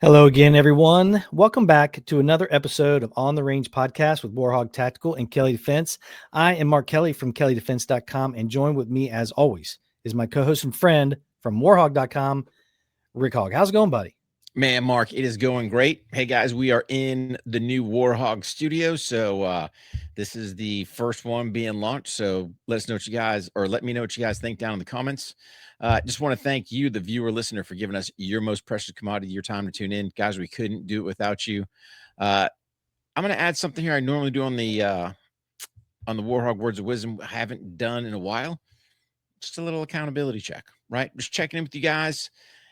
Hello again, everyone. Welcome back to another episode of On the Range podcast with Hogg Tactical and Kelley Defense. I am Mark Kelley from KelleyDefense.com, and joined with me, as always, is my co-host and friend from Warhog.com, Rick Hogg. How's it going, buddy? Man, Mark, it is going great. Hey, guys, we are in the new Warhog studio. So this is the first one being launched. So let us know what you guys, or let me know what you guys think down in the comments. Just want to thank you, the viewer listener, for giving us your most precious commodity, your time to tune in. Guys, we couldn't do it without you. I'm going to add something here I normally do on the Warhog Words of Wisdom I haven't done in a while. Just a little accountability check, right? Just checking in with you guys.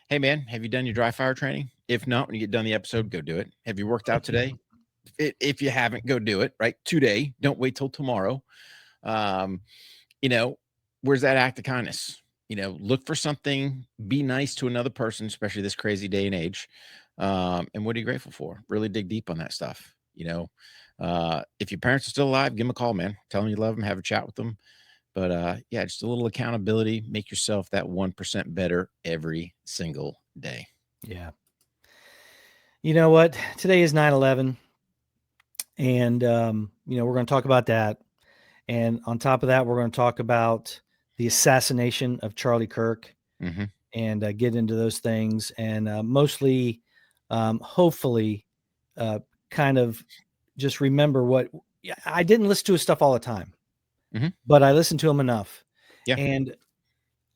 Hey, man, have you done your dry fire training? If not, when you get done the episode, go do it. Have you worked out today? If you haven't, go do it, right? Today. Don't wait till tomorrow. Um, where's that act of kindness? Look for something, be nice to another person, especially this crazy day and age. And what are you grateful for? Really dig deep on that stuff. If your parents are still alive, give them a call, man. Tell them you love them, have a chat with them. But yeah, just a little accountability. Make yourself that 1% better every single day. Yeah. You know what? Today is 9/11, and we're going to talk about that. And on top of that, we're going to talk about the assassination of Charlie Kirk. Mm-hmm. And get into those things, and mostly, hopefully, kind of just remember what I didn't listen to his stuff all the time, but I listened to him enough. Yeah. And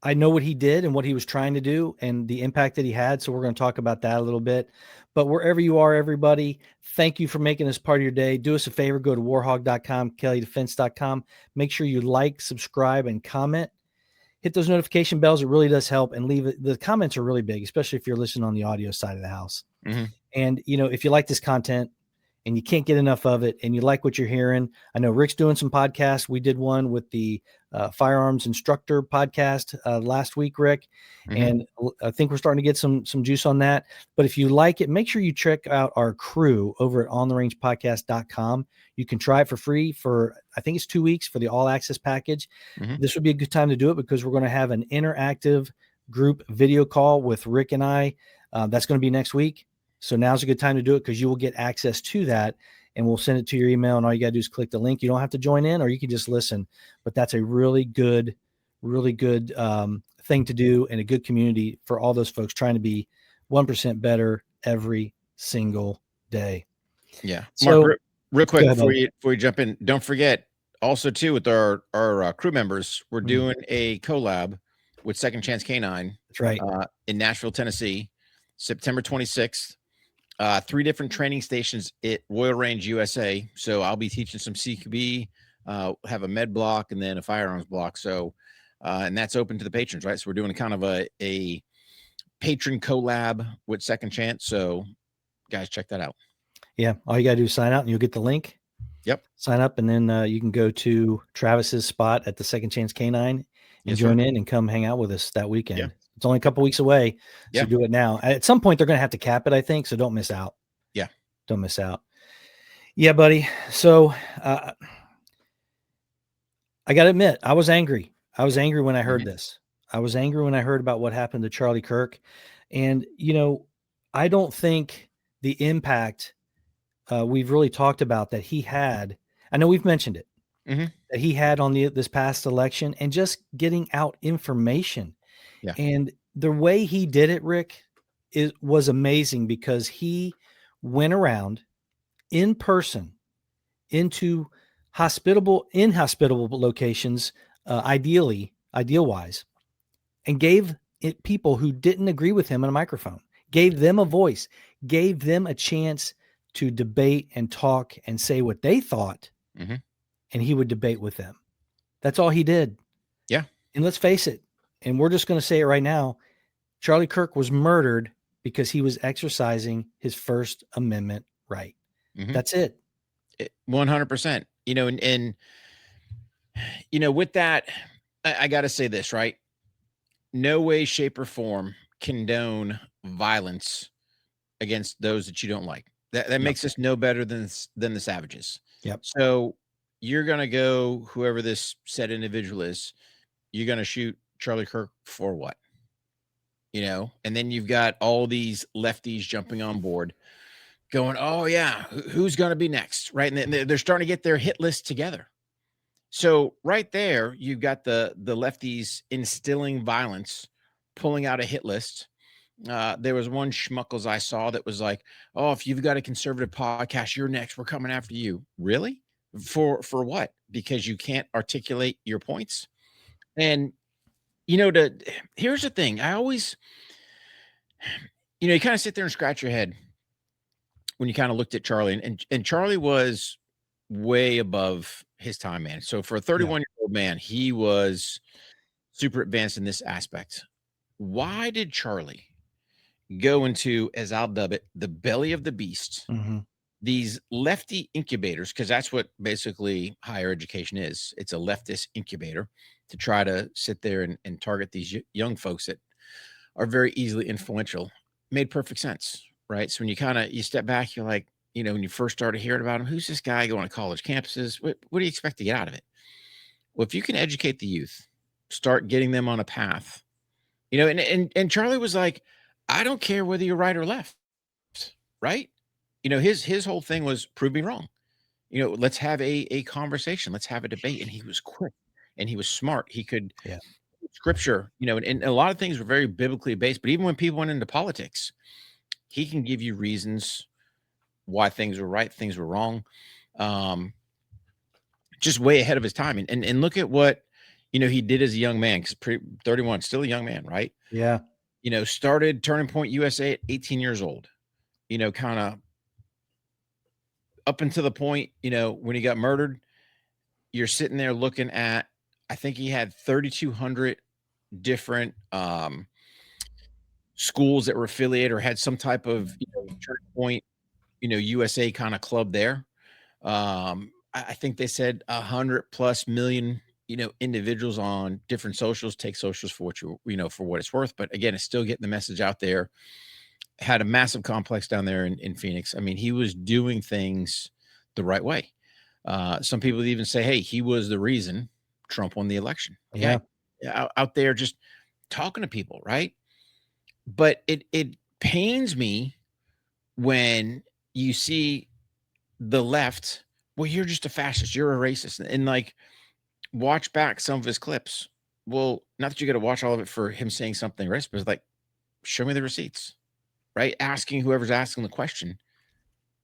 I know what he did and what he was trying to do and the impact that he had. So we're going to talk about that a little bit. But wherever you are, everybody, thank you for making this part of your day. Do us a favor, go to warhog.com, KelleyDefense.com. Make sure you like, subscribe, and comment. Hit those notification bells. It really does help. And leave it. The comments are really big, especially if you're listening on the audio side of the house. Mm-hmm. And, if you like this content and you can't get enough of it and you like what you're hearing, I know Rick's doing some podcasts. We did one with the firearms instructor podcast last week, Rick. Mm-hmm. And I think we're starting to get some juice on that. But if you like it, make sure you check out our crew over at ontheRangePodcast.com. You can try it for free for, I think it's 2 weeks for the all access package. Mm-hmm. This would be a good time to do it because we're going to have an interactive group video call with Rick and I. That's going to be next week. So now's a good time to do it because you will get access to that, and we'll send it to your email, and all you got to do is click the link. You don't have to join in, or you can just listen. But that's a really good thing to do, and a good community for all those folks trying to be 1% better every single day. Yeah. So, Mark, real quick ahead, before you jump in, don't forget also too with our crew members, we're doing a collab with Second Chance Canine. That's right. In Nashville, Tennessee, September 26th. 3 different training stations at Royal Range USA. So I'll be teaching some CQB, have a med block, and then a firearms block. So, and that's open to the patrons, right? So we're doing kind of a patron collab with Second Chance. So guys, check that out. Yeah. All you got to do is sign out and you'll get the link. Yep. Sign up, and then you can go to Travis's spot at the Second Chance Canine and join in and come hang out with us that weekend. Yeah. It's only a couple weeks away, so Yeah. do it now. At some point, they're going to have to cap it, I think, so don't miss out. Yeah. Don't miss out. Yeah, buddy. So I got to admit, I was angry. I was angry when I heard this. I was angry when I heard about what happened to Charlie Kirk. And, I don't think the impact we've really talked about that he had. I know we've mentioned it, that he had on this past election, and just getting out information. Yeah. And the way he did it, Rick, was amazing because he went around in person into inhospitable locations, ideal-wise, and gave it people who didn't agree with him on a microphone, gave them a voice, gave them a chance to debate and talk and say what they thought, and he would debate with them. That's all he did. Yeah. And let's face it, and we're just going to say it right now, Charlie Kirk was murdered because he was exercising his First Amendment right. That's it. 100%. And with that, I got to say this, right? No way, shape, or form condone violence against those that you don't like. That makes us no better than the savages. Yep. So you're going to go, whoever this said individual is, you're going to shoot Charlie Kirk for what? and then you've got all these lefties jumping on board going, oh yeah, who's going to be next? Right. And then they're starting to get their hit list together. So right there, you've got the lefties instilling violence, pulling out a hit list. There was one schmuckles I saw that was like, "Oh, if you've got a conservative podcast, you're next. We're coming after you." Really? For what? Because you can't articulate your points. And here's the thing. I always, you kind of sit there and scratch your head when you kind of looked at Charlie, and Charlie was way above his time, man. So for a Yeah. 31-year-old man, he was super advanced in this aspect. Why did Charlie go into, as I'll dub it, the belly of the beast, Mm-hmm. these lefty incubators, because that's what basically higher education is. It's a leftist incubator to try to sit there and target these young folks that are very easily influential. Made perfect sense, right? So when you step back, you're like, when you first started hearing about him, who's this guy going to college campuses? What do you expect to get out of it? Well, if you can educate the youth, start getting them on a path, and Charlie was like, I don't care whether you're right or left, right? His whole thing was prove me wrong. Let's have a conversation, let's have a debate. And he was quick and he was smart. He could Yeah. scripture, and a lot of things were very biblically based. But even when people went into politics, he can give you reasons why things were right, things were wrong. Um, just way ahead of his time. And look at what he did as a young man, because 31, still a young man, right? Yeah. Started Turning Point USA at 18 years old, kind of up until the point, when he got murdered. You're sitting there looking at, I think he had 3,200 different schools that were affiliated or had some type of Turning Point, USA kind of club there. I think they said 100+ million, individuals on different socials. Take socials for what for what it's worth. But again, it's still getting the message out there. Had a massive complex down there in Phoenix. I mean, he was doing things the right way. Some people even say, hey, he was the reason Trump won the election. Yeah. Yeah. Out there just talking to people, right? But it pains me when you see the left, well, you're just a fascist, you're a racist, and like watch back some of his clips. Well, not that you got to watch all of it for him saying something racist, but it's like, show me the receipts, right? Asking whoever's asking the question,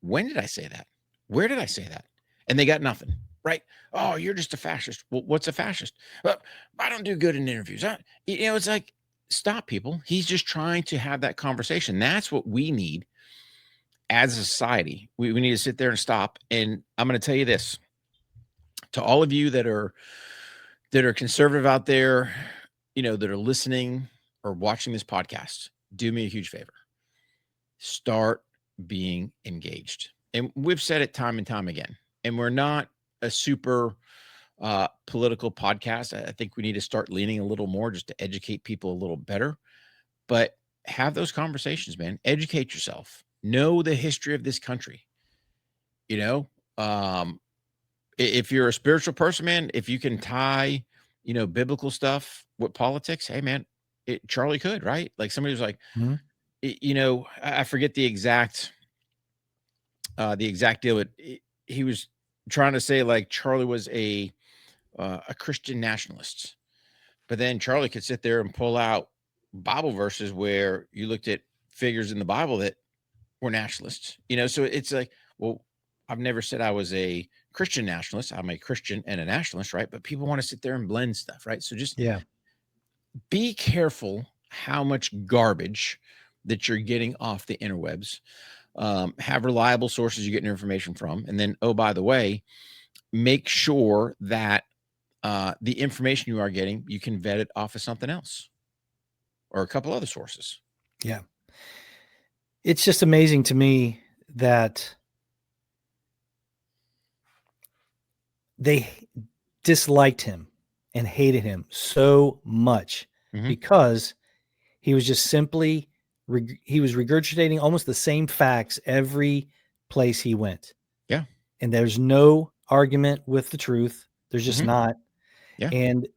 when did I say that? Where did I say that? And they got nothing, right? Oh, you're just a fascist. Well, what's a fascist? I don't do good in interviews. It's like, stop, people. He's just trying to have that conversation. That's what we need as a society. We need to sit there and stop. And I'm going to tell you this to all of you that are conservative out there, that are listening or watching this podcast. Do me a huge favor. Start being engaged. And we've said it time and time again. And we're not a super political podcast. I think we need to start leaning a little more just to educate people a little better. But have those conversations, man. Educate yourself. Know the history of this country. If you're a spiritual person, man, if you can tie, biblical stuff with politics, hey, man, Charlie could, right? Like somebody was like, Mm-hmm. I forget the exact deal. He was trying to say like Charlie was a Christian nationalist, but then Charlie could sit there and pull out Bible verses where you looked at figures in the Bible that were nationalists. So it's like, well, I've never said I was a Christian nationalist. I'm a Christian and a nationalist, right? But people want to sit there and blend stuff, right? So just Yeah. be careful how much garbage that you're getting off the interwebs. Have reliable sources you get your information from. And then, oh, by the way, make sure that the information you are getting, you can vet it off of something else or a couple other sources. Yeah. It's just amazing to me that they disliked him and hated him so much because he was just simply he was regurgitating almost the same facts every place he went. Yeah. And there's no argument with the truth. There's just not. Yeah. And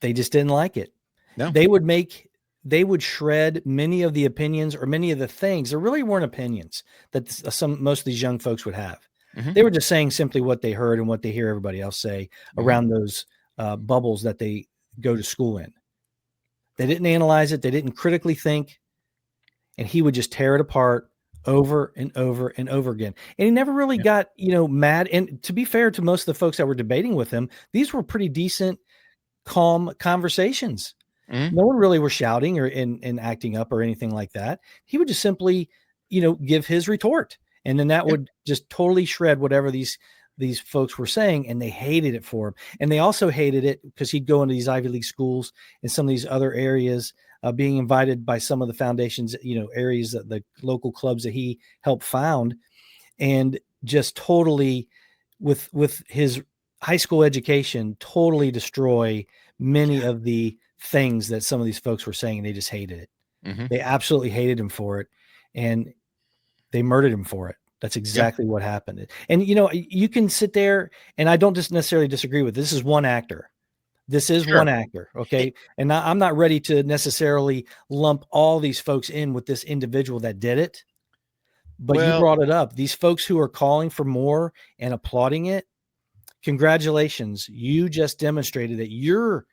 they just didn't like it. No. They would make they would shred many of the opinions or many of the things. There really weren't opinions that most of these young folks would have. Mhm. They were just saying simply what they heard and what they hear everybody else say Mhm. around those bubbles that they go to school in. They didn't analyze it. They didn't critically think. And he would just tear it apart over and over and over again. And he never really Yeah. got, mad. And to be fair to most of the folks that were debating with him, these were pretty decent, calm conversations. Mhm. No one really was shouting or and acting up or anything like that. He would just simply, give his retort. And then that Yeah. would just totally shred whatever these folks were saying, and they hated it for him. And they also hated it because he'd go into these Ivy League schools and some of these other areas, being invited by some of the foundations, areas that the local clubs that he helped found, and just totally with his high school education, totally destroy many of the things that some of these folks were saying, and they just hated it. Mhm. They absolutely hated him for it, and they murdered him for it. That's Yeah. exactly what happened. And you can sit there, and I don't just necessarily disagree with this. Is one actor. This is Sure. one actor, okay? And I'm not ready to necessarily lump all these folks in with this individual that did it. But you Well, brought it up. These folks who are calling for more and applauding it, congratulations. You just demonstrated that you're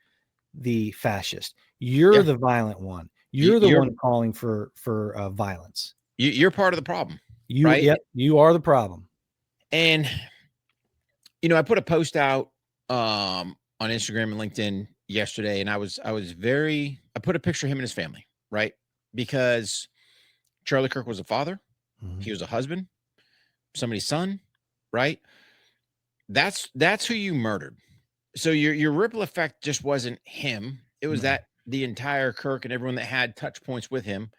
the fascist. You're yeah, the violent one. you, You're the you're one calling for violence. you're part of the problem, right? Yep, you are the problem. And I put a post out on Instagram and LinkedIn yesterday, and I put a picture of him and his family, right? Because Charlie Kirk was a father, Mhm. he was a husband, somebody's son, right? That's who you murdered. So your ripple effect just wasn't him. It was No. that the entire Kirk and everyone that had touch points with him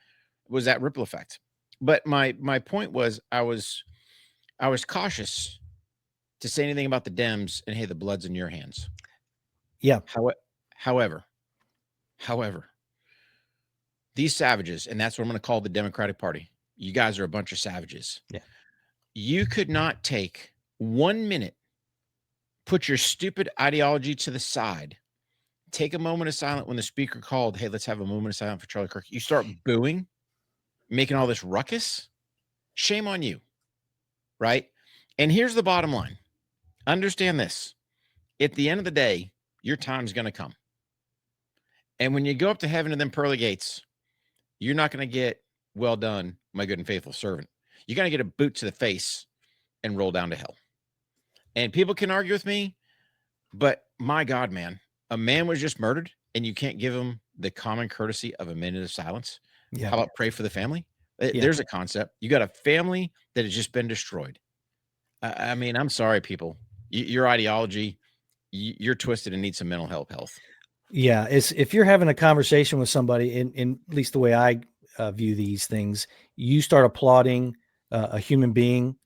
was that ripple effect. But my point was I was cautious to say anything about the Dems and hey, the blood's in your hands. Yeah. How, however, however, these savages, and that's what I'm going to call the Democratic Party. You guys are a bunch of savages. Yeah. You could not take 1 minute, put your stupid ideology to the side, take a moment of silence when the speaker called, hey, let's have a moment of silence for Charlie Kirk. You start booing, making all this ruckus. Shame on you, right? And here's the bottom line. Understand this. At the end of the day, your time's going to come. And when you go up to heaven and then pearly gates, you're not going to get well done, my good and faithful servant. You're going to get a boot to the face and roll down to hell. And people can argue with me, but my God, man, a man was just murdered and you can't give him the common courtesy of a minute of silence. Yeah. How about pray for the family? Yeah. There's a concept. You got a family that has just been destroyed. I mean, I'm sorry, people. Your ideology, you're twisted and need some mental health. Yeah. It's if you're having a conversation with somebody, in at least the way I view these things, you start applauding a human being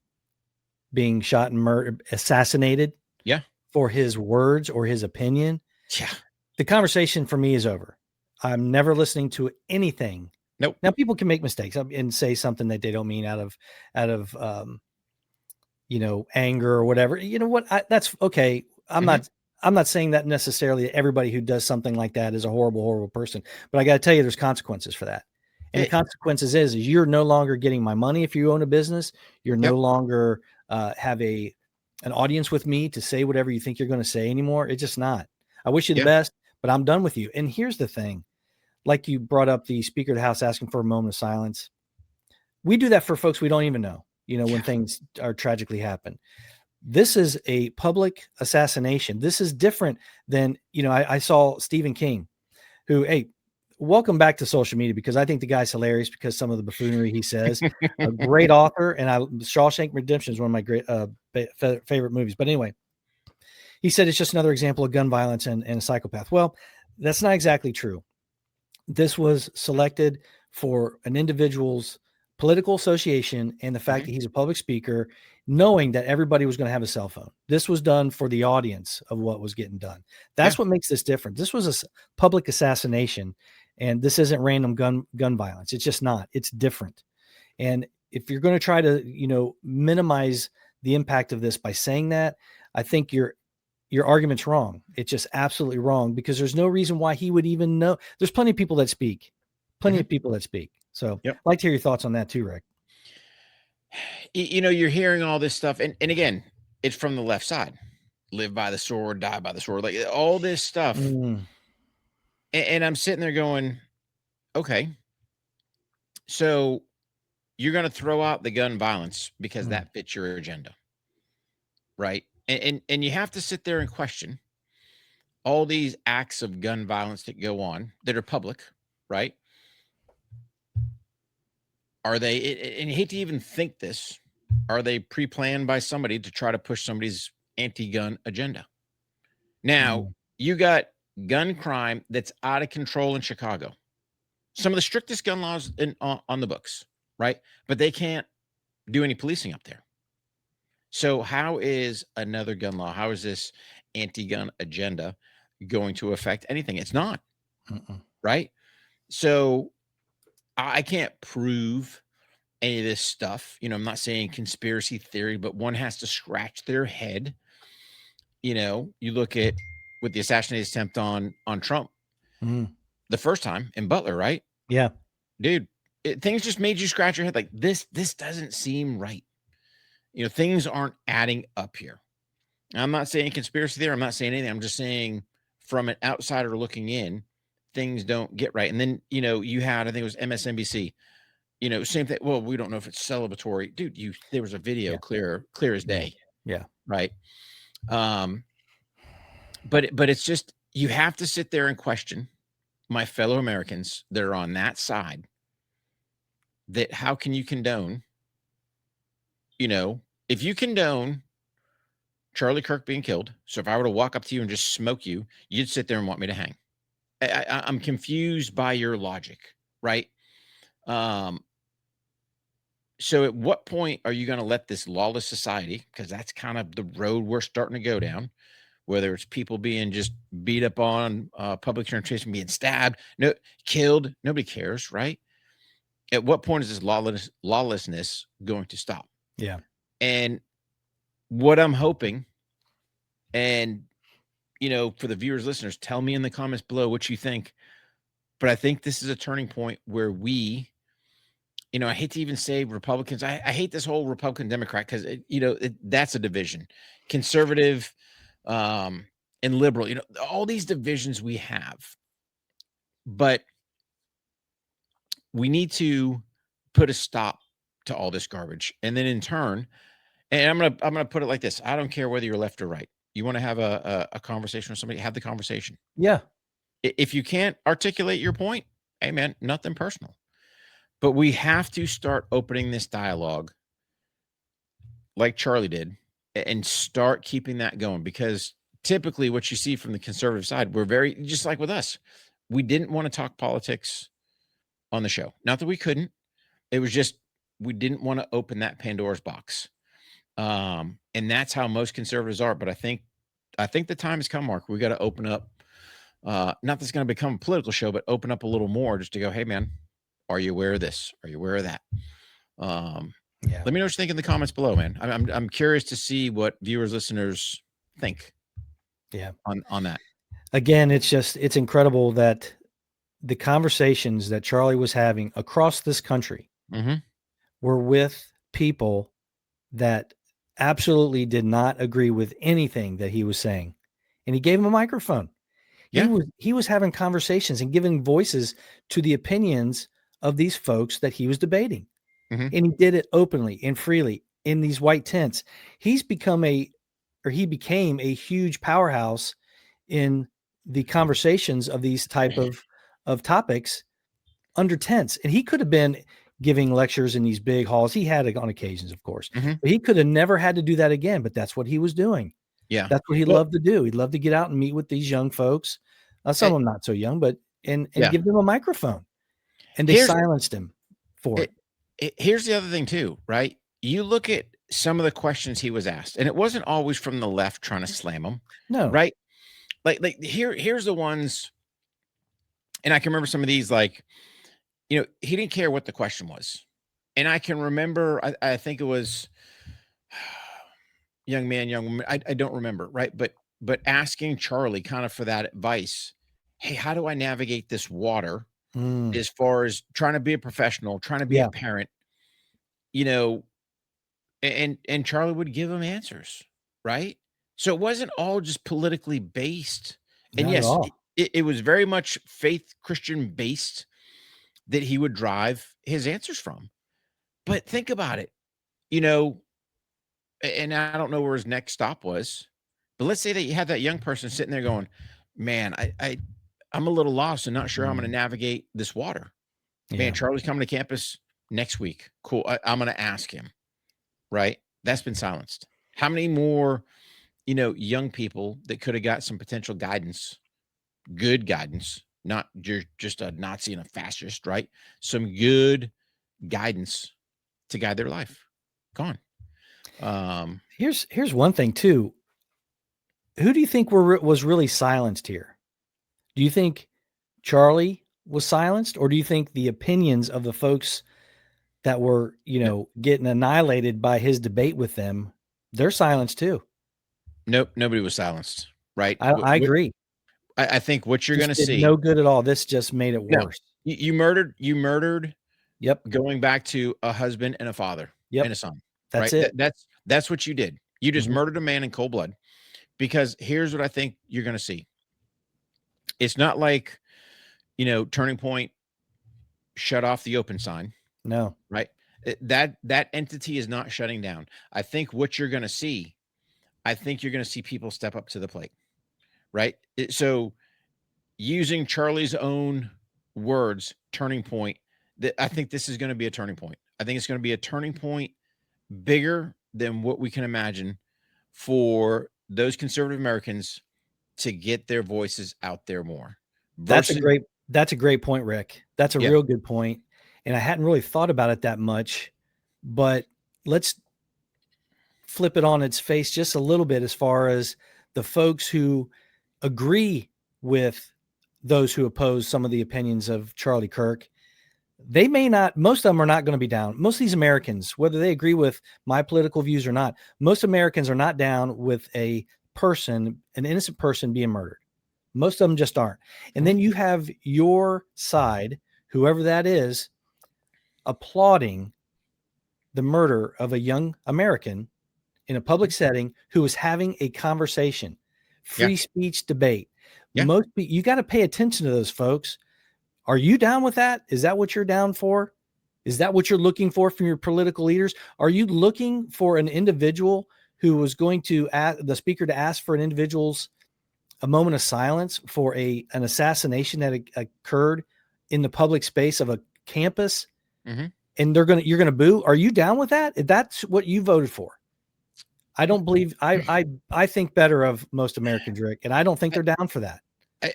being shot and murdered, assassinated Yeah. for his words or his opinion. Yeah. The conversation for me is over. I'm never listening to anything. Nope. Now, people can make mistakes and say something that they don't mean out of anger or whatever. You know what? That's okay. Mhm. I'm not saying that necessarily everybody who does something like that is a horrible, horrible person, but I got to tell you, there's consequences for that. And the consequences is you're no longer getting my money if you own a business. You're no Yep. longer have an audience with me to say whatever you think you're going to say anymore. It's just not. I wish you the Yeah. best, but I'm done with you. And here's the thing. Like you brought up the Speaker of the House asking for a moment of silence. We do that for folks we don't even know, when things are tragically happen. This is a public assassination. This is different than, I saw Stephen King, who, hey, welcome back to social media, because I think the guy's hilarious because some of the buffoonery he says. A great author, and Shawshank Redemption is one of my great favorite movies. But anyway, he said it's just another example of gun violence and a psychopath. Well, that's not exactly true. This was selected for an individual's political association and the fact that he's a public speaker, knowing that everybody was going to have a cell phone. This was done for the audience of what was getting done. That's what makes this different. This was a public assassination, and this isn't random gun violence. It's just not. It's different. And if you're going to try to, minimize the impact of this by saying that, I think your argument's wrong. It's just absolutely wrong, because there's no reason why he would even know. There's plenty of people that speak. plenty of people that speak. So I'd Yep. like to hear your thoughts on that too, Rick. You know, you're hearing all this stuff, and again, it's from the left side. Live by the sword, die by the sword, like all this stuff. Mm, And I'm sitting there going, okay, so you're going to throw out the gun violence because mm, that fits your agenda, right? And you have to sit there and question all these acts of gun violence that go on that are public, right? Are they, and you hate to even think this, are they pre-planned by somebody to try to push somebody's anti-gun agenda? Now, mm, you got gun crime that's out of control in Chicago. Some of the strictest gun laws on the books, right? But they can't do any policing up there. So how is another gun law, how is this anti-gun agenda going to affect anything? It's not, mm-mm. right? So I can't prove any of this stuff. You know, I'm not saying conspiracy theory, but one has to scratch their head. You know, you look at with the assassination attempt on Trump Mm. the first time in Butler, right? Yeah. Dude, things just made you scratch your head like this doesn't seem right. You know, things aren't adding up here. I'm not saying conspiracy theory. I'm not saying anything. I'm just saying from an outsider looking in, things don't get right. And then, you know, you had, I think it was MSNBC, you know, same thing. Well, we don't know if it's celebratory. Dude, there was a video Yeah. clear as Yeah. day, Yeah. right? But it's just you have to sit there and question my fellow Americans that are on that side that how can you condone, you know, if you condone Charlie Kirk being killed. So if I were to walk up to you and just smoke you, you'd sit there and want me to hang. I'm confused by your logic, right? Um, so at what point are you going to let this lawless society, because that's kind of the road we're starting to go down, whether it's people being just beat up on public transportation, being stabbed, no, killed, nobody cares, right? At what point is this lawlessness going to stop? Yeah. And what I'm hoping, and you know, for the viewers, listeners, tell me in the comments below what you think. But I think this is a turning point where we, you know, I hate to even say Republicans. I hate this whole Republican Democrat because, you know, that's a division. Conservative and liberal, you know, all these divisions we have. But we need to put a stop to all this garbage. And then in turn, and I'm gonna put it like this. I don't care whether you're left or right. You want to have a conversation with somebody, have the conversation. Yeah. If you can't articulate your point, hey man, nothing personal. But we have to start opening this dialogue like Charlie did and start keeping that going because typically what you see from the conservative side, we're very just like with us. We didn't want to talk politics on the show. Not that we couldn't. It was just we didn't want to open that Pandora's box. And that's how most conservatives are. But I think the time has come, Mark. We got to open up. Not that it's going to become a political show, but open up a little more just to go, hey man, are you aware of this? Are you aware of that? Yeah. Let me know what you think in the comments below, man. I'm curious to see what viewers, listeners think. Yeah. On that. Again, it's incredible that the conversations that Charlie was having across this country Mm-hmm. were with people that absolutely did not agree with anything that he was saying. And he gave him a microphone. Yeah. He was having conversations and giving voices to the opinions of these folks that he was debating. Mm-hmm. And he did it openly and freely in these white tents. He became a huge powerhouse in the conversations of these type of topics under tents. And he could have been giving lectures in these big halls. He had it on occasions, of course, Mm-hmm. but he could have never had to do that again. But that's what he was doing. Yeah. That's what he Well, loved to do. He'd love to get out and meet with these young folks. Some it, of them not so young, but and yeah. give them a microphone. And they Here's silenced him for it. Here's the other thing too, right? You look at some of the questions he was asked, and it wasn't always from the left trying to slam him, No. right? Like here's the ones, and I can remember some of these. Like, you know, he didn't care what the question was, and I can remember. I think it was young man, young woman. I don't remember, right? But asking Charlie kind of for that advice. Hey, how do I navigate this water Mm, as far as trying to be a professional, trying to be a yeah, parent, you know, and Charlie would give him answers, right? So it wasn't all just politically based. And not at yes, all. it was very much faith Christian based that he would drive his answers from. But think about it, you know, and I don't know where his next stop was, but let's say that you had that young person sitting there going, "Man, I'm a little lost and not sure how I'm going to Mm, navigate this water. Man, yeah. Charlie's coming to campus next week. Cool. I'm going to ask him." Right? That's been silenced. How many more, young people that could have got some potential guidance, good guidance, not just a Nazi and a fascist, right? Some good guidance to guide their life. Gone. Um, Here's one thing too. Who do you think was really silenced here? Do you think Charlie was silenced, or do you think the opinions of the folks that were, no, getting annihilated by his debate with them, they're silenced too? nope, nobody was silenced, right? I agree. I think what you're going Just to did see, no good at all. This just made it no, worse. you murdered Yep. going back to a husband and a father and Yep. a son, That's right? it. That's what you did. You just Mhm. murdered a man in cold blood. Because here's what I think you're going to see. It's not like, Turning Point shut off the open sign, No. right? That entity is not shutting down. I think what you're going to see, I think you're going to see people step up to the plate, right? So using Charlie's own words, turning point, that I think this is going to be a turning point. I think it's going to be a turning point bigger than what we can imagine for those conservative Americans to get their voices out there more That's a versus great that's a great point, Rick. That's a yeah, real good point, and I hadn't really thought about it that much, but let's flip it on its face just a little bit as far as the folks who agree with those who oppose some of the opinions of Charlie Kirk. They may not, most of them are not going to be down. Most of these Americans, whether they agree with my political views or not, most Americans are not down with an innocent person being murdered. Most of them just aren't. And mhm, then you have your side, whoever that is, applauding the murder of a young American in a public mhm, setting who is having a conversation, yeah, free speech debate. yeah. You got to pay attention to those folks. Are you down with that? Is that what you're down for? Is that what you're looking for from your political leaders? Are you looking for an individual who was going to ask the speaker to ask for an individual's a moment of silence for an assassination that occurred in the public space of a campus, Mhm. and you're gonna boo? Are you down with that? If that's what you voted for, I don't believe I think better of most Americans, Rick, and I don't think I, they're down for that.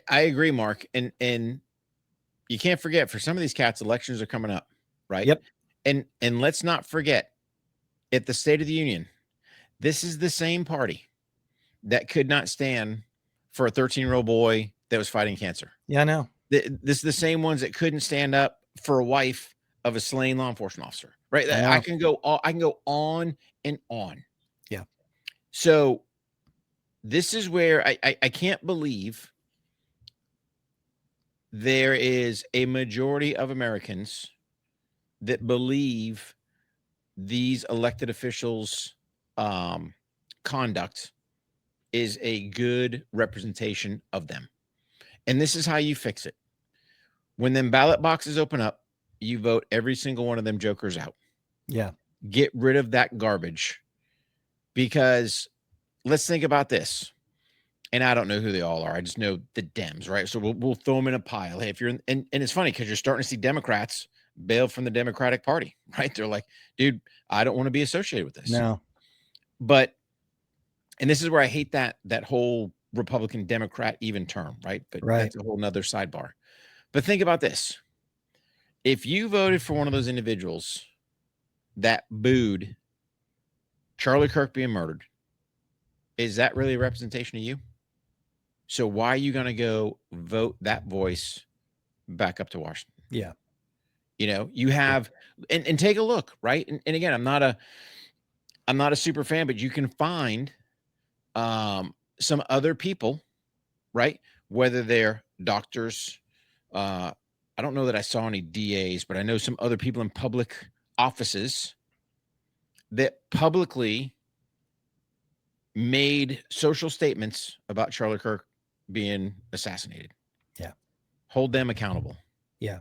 I agree, Mark, and you can't forget for some of these cats, elections are coming up, right? Yep. And let's not forget at the State of the Union, this is the same party that could not stand for a 13-year-old boy that was fighting cancer. Yeah, I know. This is the same ones that couldn't stand up for a wife of a slain law enforcement officer, right? I I know. can go on, I can go on and on. Yeah. So this is where I can't believe there is a majority of Americans that believe these elected officials' conduct is a good representation of them. And this is how you fix it. When them ballot boxes open up, you vote every single one of them jokers out. Yeah. Get rid of that garbage because let's think about this. And I don't know who they all are. I just know the Dems, right? So we'll throw them in a pile. Hey, if you're in, and it's funny because you're starting to see Democrats bail from the Democratic Party, right? They're like, dude, I don't want to be associated with this. No. But and this is where I hate that whole Republican Democrat even term, right? But Right. that's a whole nother sidebar. But think about this. If you voted for one of those individuals that booed Charlie Kirk being murdered, is that really a representation of you? So why are you going to go vote that voice back up to Washington? Yeah. You have and take a look, right? And again, I'm not a super fan, but you can find some other people, right? Whether they're doctors, uh, I don't know that I saw any DAs, but I know some other people in public offices that publicly made social statements about Charlie Kirk being assassinated. Yeah. Hold them accountable. Yeah.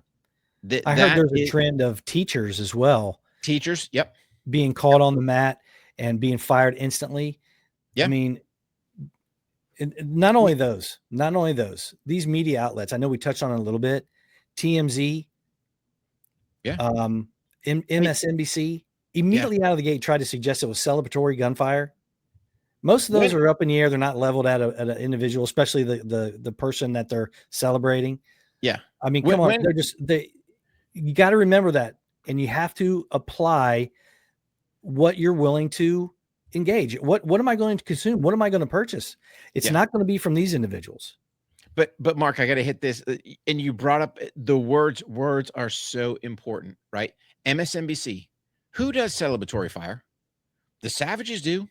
That I heard that there's a is, trend of teachers as well teachers. Yep. being Yep. caught on the mat and being fired instantly. I Yeah. mean, not only those, these media outlets, I know we touched on it a little bit, TMZ, Yeah. Hey, MSNBC, yeah. immediately out of the gate tried to suggest it was celebratory gunfire. Most of those When are up in the air. They're not leveled at an individual, especially the person that they're celebrating. yeah. I mean, When come on, when you got to remember that, and you have to apply what you're willing to engage. What am I going to consume? What am I going to purchase? It's yeah. not going to be from these individuals. But Mark, I got to hit this. And you brought up the words. Words are so important, right? MSNBC. Who does celebratory fire? The savages do.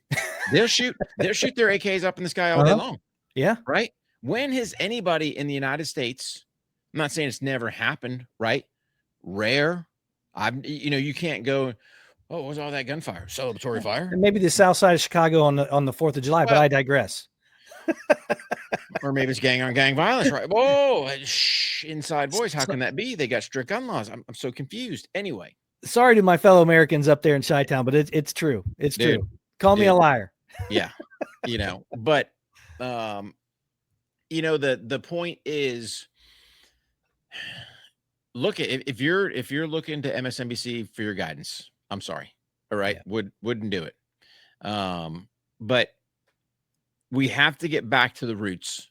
They'll shoot their AKs up in the sky all day long, Yeah. right? When has anybody in the United States, I'm not saying it's never happened, right? Rare. You can't go, oh, what was all that gunfire? Celebratory fire? And maybe the south side of Chicago on the 4th of July, but Well, I digress. or maybe it's gang on gang violence, right? Whoa, shh, inside voice. How can that be? They got strict gun laws. I'm so confused. Anyway, Sorry to my fellow Americans up there in Chi-Town, but it's true. It's dude, true. Call me a liar. yeah, but the point is, look at if you're looking to MSNBC for your guidance, I'm sorry. All right, Yeah. Wouldn't do it. But we have to get back to the roots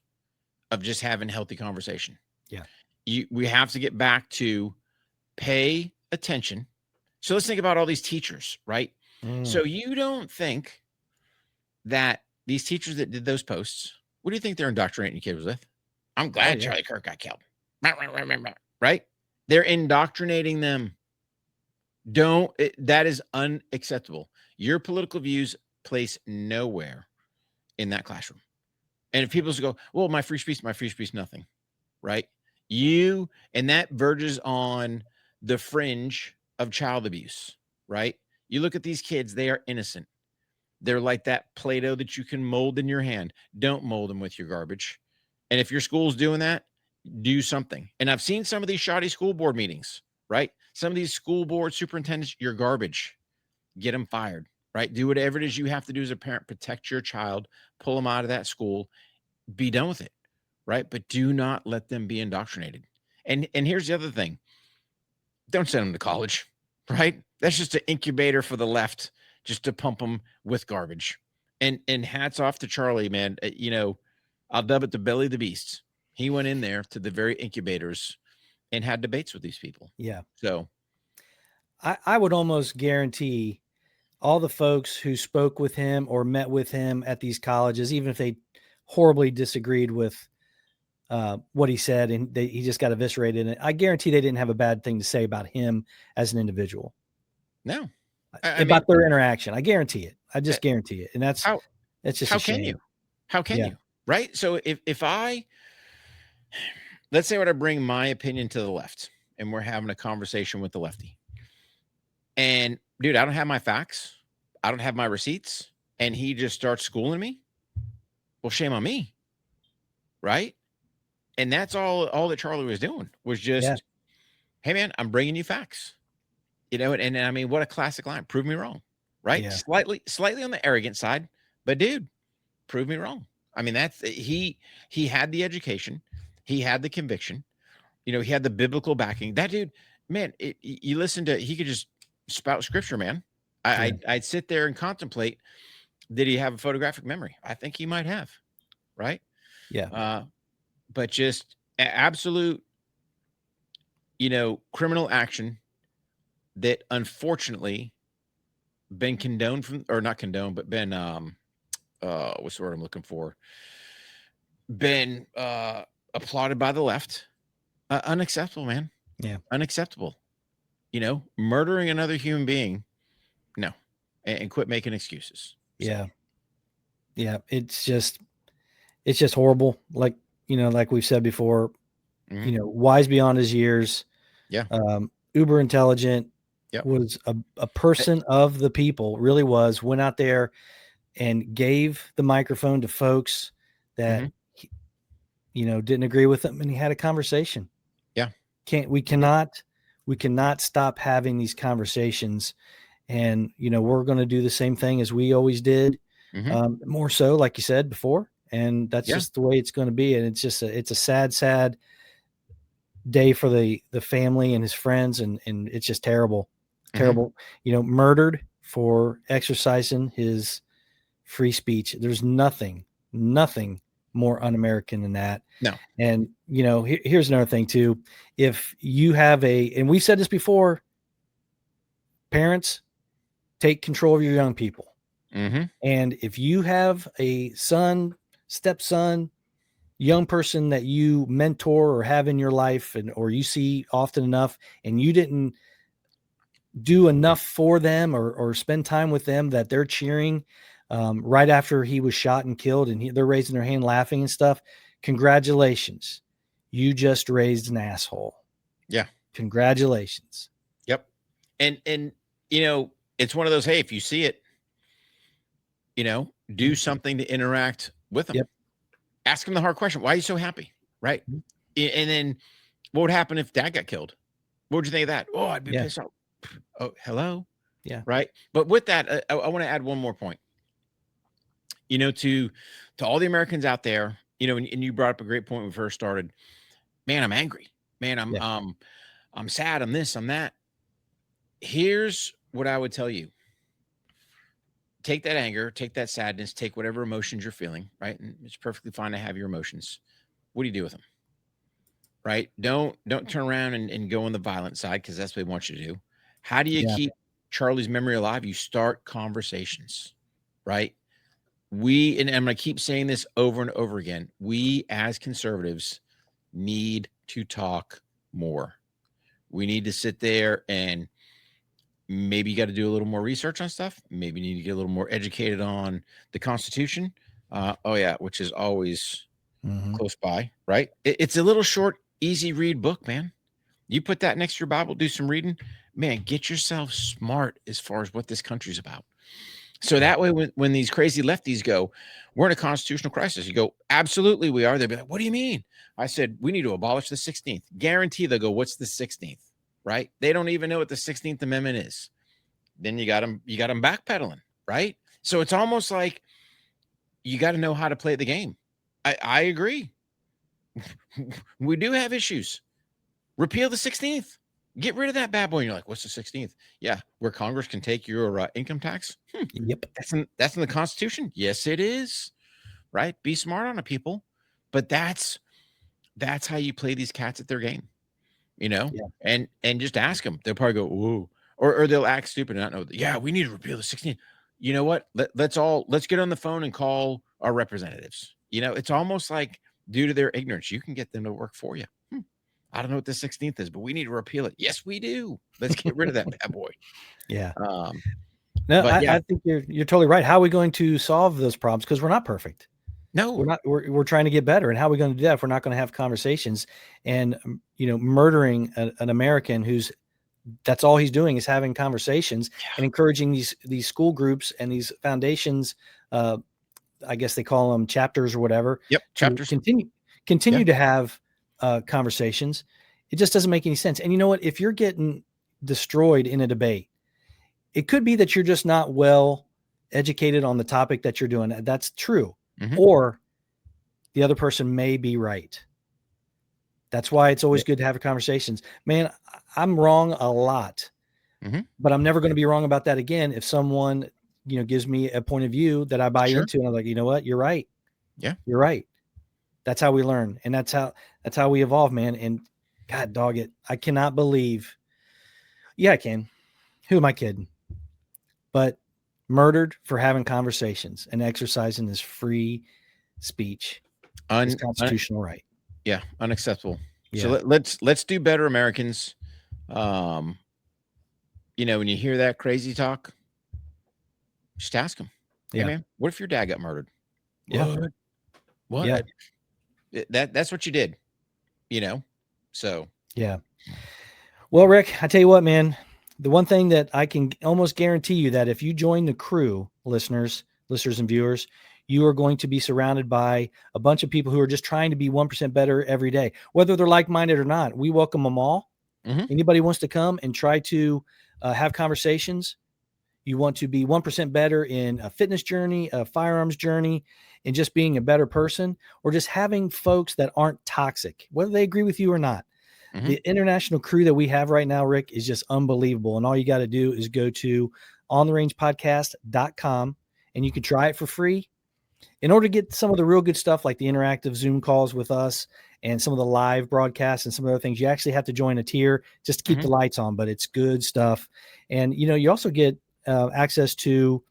of just having healthy conversation. Yeah. We have to get back to pay attention. So let's think about all these teachers, right? So you don't think that these teachers that did those posts, what do you think they're indoctrinating kids with? I'm glad Charlie Kirk got killed. Right? They're indoctrinating them. That is unacceptable. Your political views place nowhere in that classroom. And if people go, well, my free speech, nothing, right? And that verges on the fringe of child abuse, right? You look at these kids, they are innocent. They're like that Play-Doh that you can mold in your hand. Don't mold them with your garbage. And if your school's doing that, do something. And I've seen some of these shoddy school board meetings, right? Some of these school board superintendents, you're garbage. Get them fired, right? Do whatever it is you have to do as a parent. Protect your child. Pull them out of that school. Be done with it, right? But do not let them be indoctrinated. And here's the other thing. Don't send them to college, right? That's just an incubator for the left, just to pump them with garbage. And hats off to Charlie, man. I'll dub it the belly of the beast. He went in there to the very incubators and had debates with these people. Yeah. So I would almost guarantee all the folks who spoke with him or met with him at these colleges, even if they horribly disagreed with what he said and he just got eviscerated, and I guarantee they didn't have a bad thing to say about him as an individual. No. About their interaction. I guarantee it. I just guarantee it. And that's just how a shame. can you? How can you? Right? So if let's say I bring my opinion to the left and we're having a conversation with the lefty. And dude, I don't have my facts. I don't have my receipts. And he just starts schooling me. Well, shame on me. Right? And that's all that Charlie was doing was just, hey man, I'm bringing you facts. And I mean, what a classic line. Prove me wrong. Right? Yeah. Slightly on the arrogant side, but dude, prove me wrong. I mean, he had the education. He had the conviction. He had the biblical backing. That dude, man, you listen to, he could just spout scripture, man. I'd sit there and contemplate, did he have a photographic memory? I think he might have, right? Yeah. But just absolute, criminal action that unfortunately been condoned not condoned, but been, what's the word I'm looking for? Been applauded by the left. Unacceptable, man. Yeah. Unacceptable. Murdering another human being. No. And quit making excuses. So. Yeah. Yeah. It's just horrible. Like we've said before, Mhm. wise beyond his years, Yeah. uber intelligent, Yep. was a Eh, person of the people, really was, went out there and gave the microphone to folks that, mhm. didn't agree with him, and he had a conversation. Yeah. Can't we He did. cannot we cannot stop having these conversations, and we're going to do the same thing as we always did, Mhm. more so, like you said before, and that's Yeah. just the way it's going to be. And it's a sad day for the family and his friends, and it's just terrible, Mhm. terrible. Murdered for exercising his free speech. There's nothing more un-American than that. No. And here's another thing too. If you have and we've said this before, parents, take control of your young people. Mhm. And if you have a son, stepson, young person that you mentor or have in your life, or you see often enough, and you didn't do enough for them, or spend time with them, that they're cheering right after he was shot and killed, and they're raising their hand laughing and stuff, congratulations. You just raised an asshole. Yeah. Congratulations. Yep. And it's one of those, hey, if you see it, do something to interact with them. Yep. Ask them the hard question. Why are you so happy? Right. And then what would happen if dad got killed? What would you think of that? Oh, I'd be Yeah. pissed off. Oh, hello. Yeah. Right. But with that, I want to add one more point. To all the Americans out there, and you brought up a great point when we first started. Man, I'm angry. Man, Yeah. I'm sad. I'm this. I'm that. Here's what I would tell you. Take that anger, take that sadness, take whatever emotions you're feeling, right? And it's perfectly fine to have your emotions. What do you do with them? Right? Don't turn around and go on the violent side, because that's what they want you to do. How do you Yeah. keep Charlie's memory alive? You start conversations, right? And I'm going to keep saying this over and over again. We as conservatives need to talk more. We need to sit there, and maybe you got to do a little more research on stuff. Maybe you need to get a little more educated on the Constitution. Oh yeah, which is always Mm-hmm. close by, right? It's a little short, easy read book, man. You put that next to your Bible, do some reading, man. Get yourself smart as far as what this country's about. So Yeah. that way, when these crazy lefties go, we're in a constitutional crisis, you go, absolutely, we are. They'll be like, what do you mean? I said, we need to abolish the 16th. Guarantee they'll go, what's the 16th? Right? They don't even know what the 16th Amendment is. Then you got them backpedaling, right? So it's almost like you got to know how to play the game. I agree. We do have issues. Repeal the 16th. Get rid of that bad boy. And you're like, what's the 16th? Yeah, where Congress can take your income tax. Yep. That's in the Constitution. Yes, it is. Right? Be smart on it, people. But that's how you play these cats at their game. Yeah. And just ask them. They'll probably go, "Whoa," or they'll act stupid and not know. Yeah, we need to repeal the 16th. You know what? Let's get on the phone and call our representatives. It's almost like, due to their ignorance, you can get them to work for you. I don't know what the 16th is, but we need to repeal it. Yes, we do. Let's get rid of that bad boy. Yeah. Um, No, but yeah, I think you're totally right. How are we going to solve those problems? Because we're not perfect. no. We're trying to get better. And how are we going to do that if we're not going to have conversations? And murdering an American that's all he's doing, is having conversations and encouraging these school groups and these foundations, I guess they call them chapters or whatever, Yep. to Chapters. continue Yeah. to have conversations. It just doesn't make any sense. And you know what? If you're getting destroyed in a debate, it could be that you're just not well educated on the topic that you're doing. That's true. Mhm. Or the other person may be right. That's why it's always Yeah. good to have conversations. Man, I'm wrong a lot, Mhm. but I'm never going to be wrong about that again if someone, gives me a point of view that I buy Sure. into, and I'm like, you know what? You're right. Yeah. You're right. That's how we learn, and that's how we evolve, man. And God dog it, I cannot believe. Yeah, I can. Who am I kidding? But murdered for having conversations and exercising his free speech, his Un, un constitutional right. Yeah, unacceptable. So Yeah. let's do better, Americans. Um, when you hear that crazy talk, just ask them, "Hey, Yeah. man, what if your dad got murdered?" Yeah. What? Yeah. What? That's what you did. You know. So Yeah. Well, Rick, I tell you what, man, the one thing that I can almost guarantee you that if you join the crew, listeners and viewers, you are going to be surrounded by a bunch of people who are just trying to be 1% better every day, whether they're like-minded or not. We welcome them all. Anybody wants to come and try to have conversations. You want to be 1% better in a fitness journey, a firearms journey, and just being a better person, or just having folks that aren't toxic, whether they agree with you or not. The international crew that we have right now, Rick, is just unbelievable. And all you got to do is go to ontherangepodcast.com and you can try it for free. In order to get some of the real good stuff like the interactive Zoom calls with us and some of the live broadcasts and some of the other things, you actually have to join a tier just to keep the lights on, but it's good stuff. And, you also get access to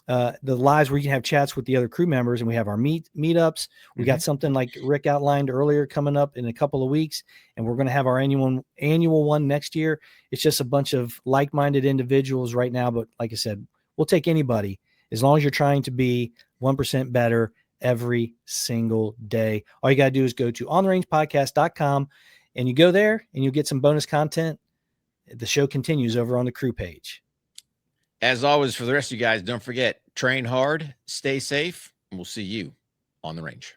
the lives where you can have chats with the other crew members, and we have our meetups. We got something like Rick outlined earlier coming up in a couple of weeks, and we're going to have our annual one next year. It's just a bunch of like-minded individuals right now, but like I said, we'll take anybody as long as you're trying to be 1% better every single day. All you got to do is go to ontherangepodcast.com and you go there and you'll get some bonus content. The show continues over on the crew page. As always, for the rest of you guys, don't forget, train hard, stay safe, and we'll see you on the range.